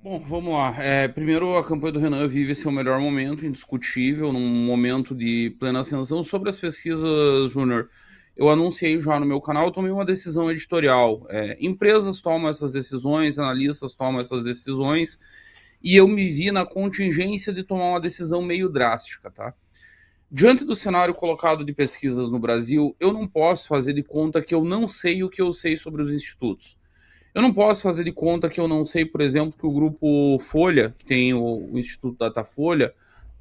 Bom, vamos lá. Primeiro, a campanha do Renan vive seu melhor momento, indiscutível, num momento de plena ascensão. Sobre as pesquisas, Júnior, eu anunciei já no meu canal, eu tomei uma decisão editorial. Empresas tomam essas decisões, analistas tomam essas decisões, e eu me vi na contingência de tomar uma decisão meio drástica, tá? Diante do cenário colocado de pesquisas no Brasil, eu não posso fazer de conta que eu não sei o que eu sei sobre os institutos. Eu não posso fazer de conta que eu não sei, por exemplo, que o grupo Folha, que tem o Instituto Datafolha,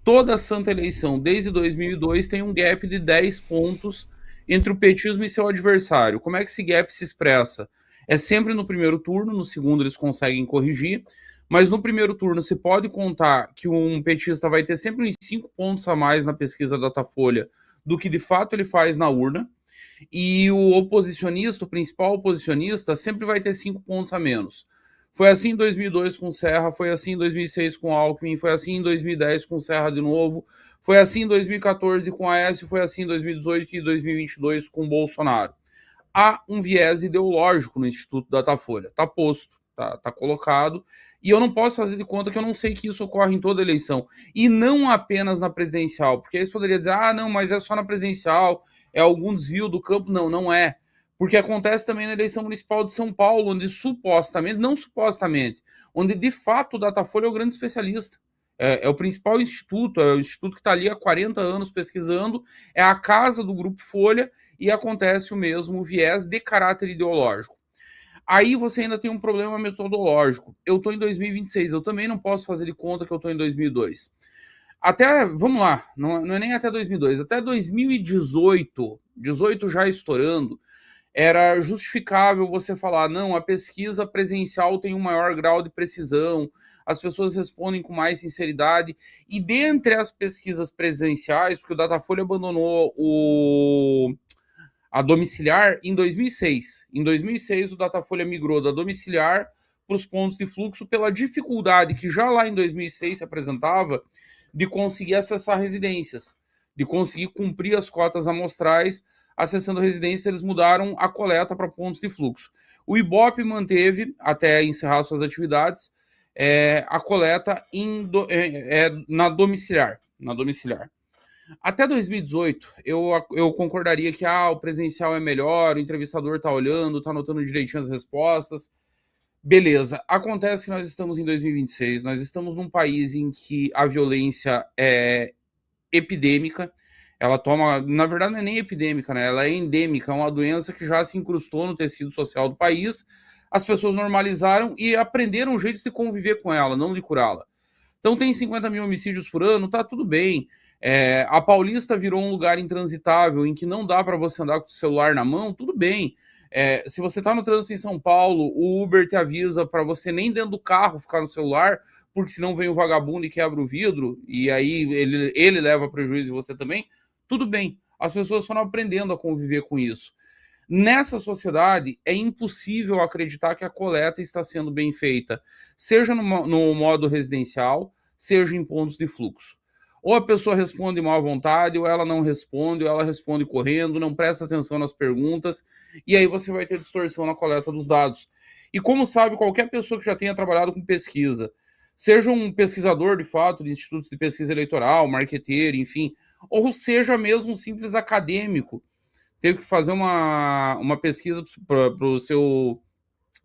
toda a santa eleição, desde 2002, tem um gap de 10 pontos entre o petismo e seu adversário. Como é que esse gap se expressa? É sempre no primeiro turno, no segundo eles conseguem corrigir, mas no primeiro turno se pode contar que um petista vai ter sempre uns 5 pontos a mais na pesquisa Datafolha do que de fato ele faz na urna. E o oposicionista, o principal oposicionista, sempre vai ter 5 pontos a menos. Foi assim em 2002 com Serra, foi assim em 2006 com Alckmin, foi assim em 2010 com Serra de novo, foi assim em 2014 com Aécio, foi assim em 2018 e 2022 com Bolsonaro. Há um viés ideológico no Instituto Datafolha, está posto, tá colocado, e eu não posso fazer de conta que eu não sei que isso ocorre em toda eleição, e não apenas na presidencial, porque eles poderiam dizer, ah, não, mas é só na presidencial, é algum desvio do campo, não, não é, porque acontece também na eleição municipal de São Paulo, onde supostamente, não supostamente, onde de fato o Datafolha é o grande especialista, é o principal instituto, é o instituto que está ali há 40 anos pesquisando, é a casa do Grupo Folha, e acontece o mesmo viés de caráter ideológico. Aí você ainda tem um problema metodológico. Eu estou em 2026, eu também não posso fazer de conta que eu estou em 2002. Até, vamos lá, não é nem até 2002, até 2018, 18 já estourando, era justificável você falar, não, a pesquisa presencial tem um maior grau de precisão, as pessoas respondem com mais sinceridade, e dentre as pesquisas presenciais, porque o Datafolha abandonou a domiciliar em 2006. Em 2006, o Datafolha migrou da domiciliar para os pontos de fluxo pela dificuldade que já lá em 2006 se apresentava de conseguir acessar residências, de conseguir cumprir as cotas amostrais. Acessando residências, eles mudaram a coleta para pontos de fluxo. O IBOP manteve, até encerrar suas atividades, a coleta na domiciliar. Na domiciliar. Até 2018, eu concordaria que o presencial é melhor, o entrevistador está olhando, está anotando direitinho as respostas. Beleza. Acontece que nós estamos em 2026, nós estamos num país em que a violência é epidêmica. Ela toma, na verdade, não é nem epidêmica, né? Ela é endêmica, é uma doença que já se incrustou no tecido social do país. As pessoas normalizaram e aprenderam jeitos de conviver com ela, não de curá-la. Então tem 50 mil homicídios por ano, tá tudo bem. A Paulista virou um lugar intransitável em que não dá para você andar com o celular na mão, tudo bem. Se você está no trânsito em São Paulo, o Uber te avisa para você nem dentro do carro ficar no celular, porque senão vem o vagabundo e quebra o vidro, e aí ele leva prejuízo e você também. Tudo bem. As pessoas foram aprendendo a conviver com isso. Nessa sociedade, é impossível acreditar que a coleta está sendo bem feita, seja no modo residencial, seja em pontos de fluxo. Ou a pessoa responde mal à vontade, ou ela não responde, ou ela responde correndo, não presta atenção nas perguntas, e aí você vai ter distorção na coleta dos dados. E como sabe qualquer pessoa que já tenha trabalhado com pesquisa, seja um pesquisador de fato de institutos de pesquisa eleitoral, marqueteiro, enfim, ou seja mesmo um simples acadêmico, teve que fazer uma pesquisa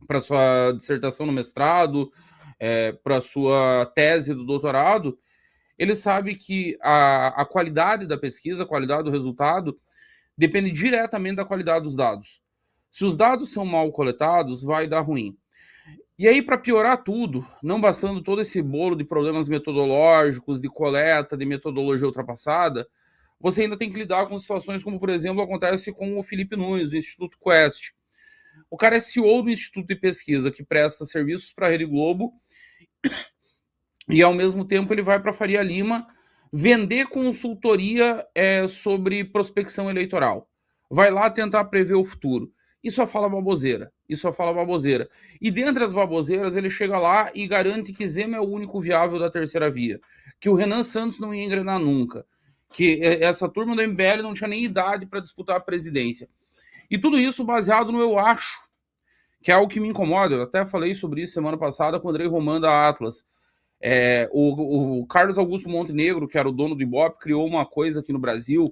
para sua dissertação no mestrado, para sua tese do doutorado, ele sabe que a qualidade da pesquisa, a qualidade do resultado, depende diretamente da qualidade dos dados. Se os dados são mal coletados, vai dar ruim. E aí, para piorar tudo, não bastando todo esse bolo de problemas metodológicos, de coleta, de metodologia ultrapassada, você ainda tem que lidar com situações como, por exemplo, acontece com o Felipe Nunes, do Instituto Quest. O cara é CEO do Instituto de Pesquisa, que presta serviços para a Rede Globo, e ao mesmo tempo ele vai para Faria Lima vender consultoria sobre prospecção eleitoral. Vai lá tentar prever o futuro. E só fala baboseira. E só fala baboseira. E dentre as baboseiras, ele chega lá e garante que Zema é o único viável da terceira via. Que o Renan Santos não ia engrenar nunca. Que essa turma do MBL não tinha nem idade para disputar a presidência. E tudo isso baseado no eu acho. que é algo que me incomoda. Eu até falei sobre isso semana passada com o Andrei Roman da Atlas. O Carlos Augusto Montenegro, que era o dono do Ibope, criou uma coisa aqui no Brasil,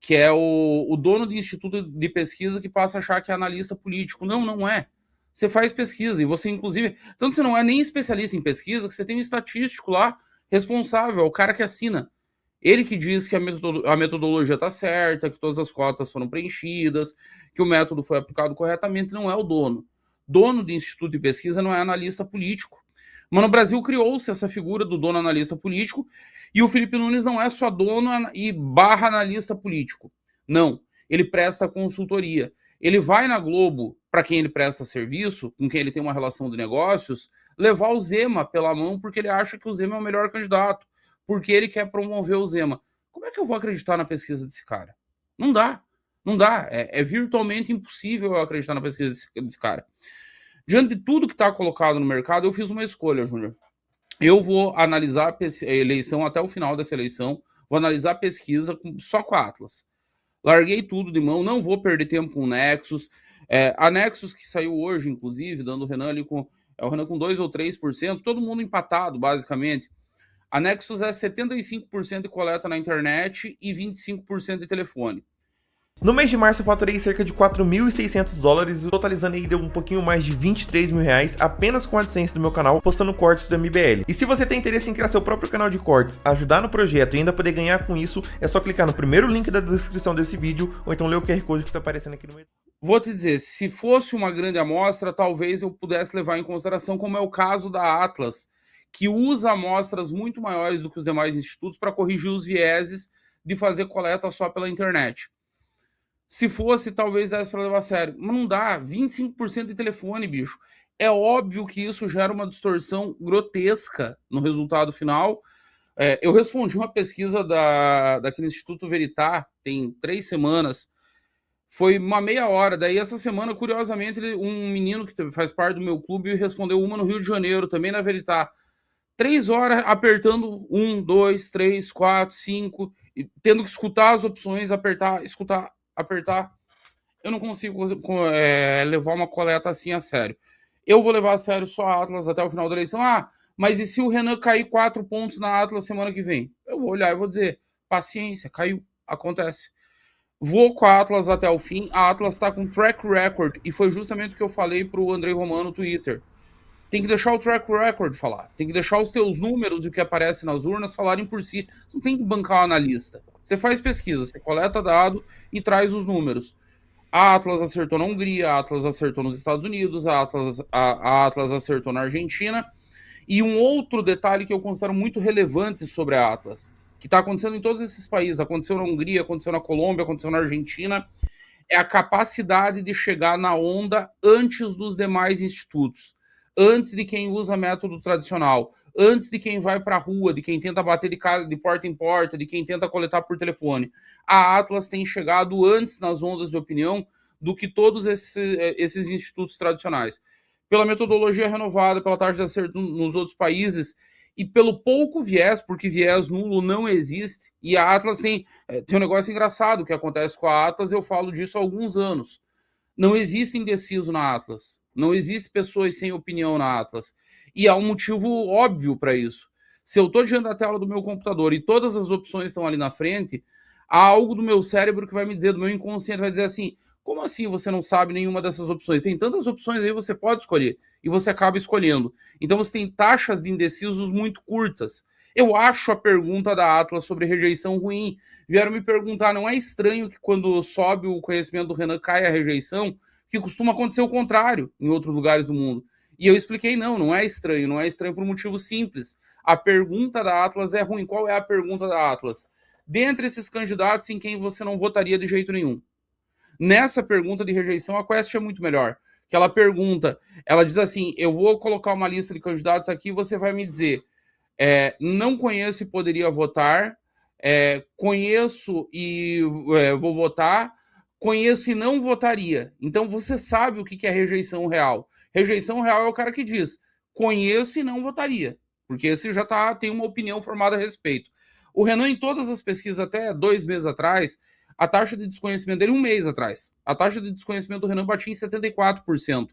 que é o dono de instituto de pesquisa que passa a achar que é analista político. Não, não é. Você faz pesquisa e você, inclusive... Tanto você não é nem especialista em pesquisa, que você tem um estatístico lá responsável, é o cara que assina. Ele que diz que a metodologia está certa, que todas as cotas foram preenchidas, que o método foi aplicado corretamente, não é o dono. Dono de instituto de pesquisa não é analista político. Mas no Brasil criou-se essa figura do dono analista político, e o Felipe Nunes não é só dono e barra analista político. Não, ele presta consultoria. Ele vai na Globo, para quem ele presta serviço, com quem ele tem uma relação de negócios, levar o Zema pela mão porque ele acha que o Zema é o melhor candidato, porque ele quer promover o Zema. Como é que eu vou acreditar na pesquisa desse cara? Não dá. Não dá. É virtualmente impossível eu acreditar na pesquisa desse cara. Diante de tudo que está colocado no mercado, eu fiz uma escolha, Júnior. Eu vou analisar a eleição até o final dessa eleição, vou analisar a pesquisa só com a Atlas. Larguei tudo de mão, não vou perder tempo com o Nexus. A Nexus que saiu hoje, inclusive, dando o Renan ali com... o Renan com 2 ou 3%, todo mundo empatado, basicamente. A Nexus é 75% de coleta na internet e 25% de telefone. No mês de março eu faturei cerca de 4.600 dólares, totalizando aí deu um pouquinho mais de 23 mil reais apenas com a AdSense do meu canal, postando cortes do MBL. E se você tem interesse em criar seu próprio canal de cortes, ajudar no projeto e ainda poder ganhar com isso, é só clicar no primeiro link da descrição desse vídeo, ou então ler o QR Code que tá aparecendo aqui no meio. Vou te dizer, se fosse uma grande amostra, talvez eu pudesse levar em consideração, como é o caso da Atlas, que usa amostras muito maiores do que os demais institutos para corrigir os vieses de fazer coleta só pela internet. Se fosse, talvez desse para levar a sério. Mas não dá. 25% de telefone, bicho. É óbvio que isso gera uma distorção grotesca no resultado final. Eu respondi uma pesquisa daquele Instituto Veritá, tem 3 semanas. Foi uma meia hora. Daí, essa semana, curiosamente, um menino que faz parte do meu clube respondeu uma no Rio de Janeiro, também na Veritá. 3 horas apertando 1, 2, 3, 4, 5, tendo que escutar as opções, apertar, escutar, apertar. Eu não consigo levar uma coleta assim a sério. Eu vou levar a sério só a Atlas até o final da eleição. Mas e se o Renan cair 4 pontos na Atlas semana que vem? Eu vou olhar e vou dizer, paciência, caiu, acontece. Vou com a Atlas até o fim. A Atlas está com track record, e foi justamente o que eu falei para o Andrei Romano no Twitter. Tem que deixar o track record falar. Tem que deixar os teus números e o que aparece nas urnas falarem por si. Você não tem que bancar o analista. Você faz pesquisa, você coleta dado e traz os números. A Atlas acertou na Hungria, a Atlas acertou nos Estados Unidos, a Atlas acertou na Argentina. E um outro detalhe que eu considero muito relevante sobre a Atlas, que está acontecendo em todos esses países, aconteceu na Hungria, aconteceu na Colômbia, aconteceu na Argentina, é a capacidade de chegar na onda antes dos demais institutos, antes de quem usa método tradicional, antes de quem vai para a rua, de quem tenta bater de porta em porta, de quem tenta coletar por telefone. A Atlas tem chegado antes nas ondas de opinião do que todos esses institutos tradicionais. Pela metodologia renovada, pela taxa de acerto nos outros países e pelo pouco viés, porque viés nulo não existe. E a Atlas tem um negócio engraçado que acontece com a Atlas, eu falo disso há alguns anos. Não existe indeciso na Atlas. Não existe pessoas sem opinião na Atlas. E há um motivo óbvio para isso. Se eu estou diante da tela do meu computador e todas as opções estão ali na frente, há algo do meu cérebro que vai me dizer, do meu inconsciente, vai dizer assim, como assim você não sabe nenhuma dessas opções? Tem tantas opções aí, você pode escolher. E você acaba escolhendo. Então você tem taxas de indecisos muito curtas. Eu acho a pergunta da Atlas sobre rejeição ruim. Vieram me perguntar, não é estranho que quando sobe o conhecimento do Renan cai a rejeição? Que costuma acontecer o contrário em outros lugares do mundo. E eu expliquei, não é estranho. Não é estranho por um motivo simples. A pergunta da Atlas é ruim. Qual é a pergunta da Atlas? Dentre esses candidatos, em quem você não votaria de jeito nenhum? Nessa pergunta de rejeição, a Quest é muito melhor. Que ela pergunta, ela diz assim, eu vou colocar uma lista de candidatos aqui, você vai me dizer, não conheço e poderia votar, conheço e vou votar, conheço e não votaria. Então você sabe o que é rejeição real. Rejeição real é o cara que diz, conheço e não votaria, porque esse já tem uma opinião formada a respeito. O Renan, em todas as pesquisas, até 2 meses atrás, a taxa de desconhecimento dele, 1 mês atrás, a taxa de desconhecimento do Renan batia em 74%.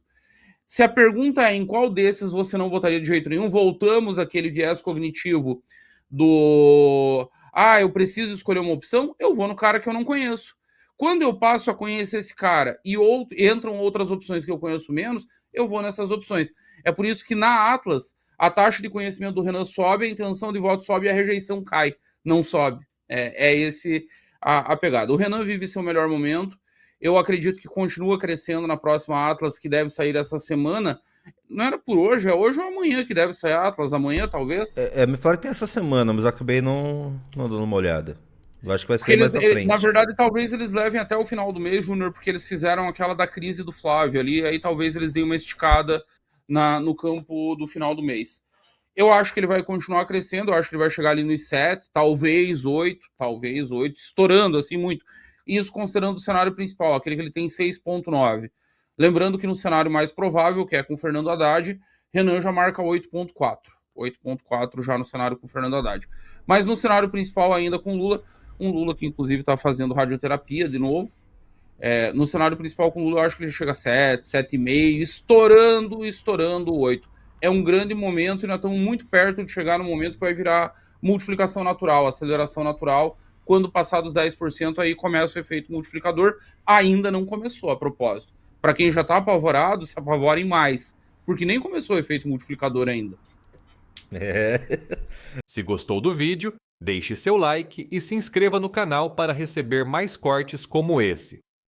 Se a pergunta é em qual desses você não votaria de jeito nenhum, voltamos àquele viés cognitivo do eu preciso escolher uma opção, eu vou no cara que eu não conheço. Quando eu passo a conhecer esse cara e entram outras opções que eu conheço menos, eu vou nessas opções. É por isso que na Atlas, a taxa de conhecimento do Renan sobe, a intenção de voto sobe e a rejeição cai, não sobe. Esse a pegada. O Renan vive seu melhor momento. Eu acredito que continua crescendo na próxima Atlas, que deve sair essa semana. Não era por hoje, é hoje ou amanhã que deve sair a Atlas, amanhã talvez. Me falaram que tem essa semana, mas eu acabei não dando uma olhada. Eu acho que vai ser Eles, mais pra frente. na verdade, talvez eles levem até o final do mês, Júnior, porque eles fizeram aquela da crise do Flávio ali, aí talvez eles deem uma esticada no campo do final do mês. Eu acho que ele vai continuar crescendo, eu acho que ele vai chegar ali nos 7, talvez 8, estourando assim muito. Isso considerando o cenário principal, aquele que ele tem 6,9. Lembrando que no cenário mais provável, que é com o Fernando Haddad, Renan já marca 8,4. 8,4 já no cenário com o Fernando Haddad. Mas no cenário principal ainda com Lula, um Lula que inclusive está fazendo radioterapia de novo. No cenário principal com Lula eu acho que ele chega a 7, 7,5, estourando 8. É um grande momento e nós estamos muito perto de chegar no momento que vai virar multiplicação natural, aceleração natural. Quando passar dos 10%, aí começa o efeito multiplicador. Ainda não começou, a propósito. Para quem já está apavorado, se apavorem mais, porque nem começou o efeito multiplicador ainda. Se gostou do vídeo, deixe seu like e se inscreva no canal para receber mais cortes como esse.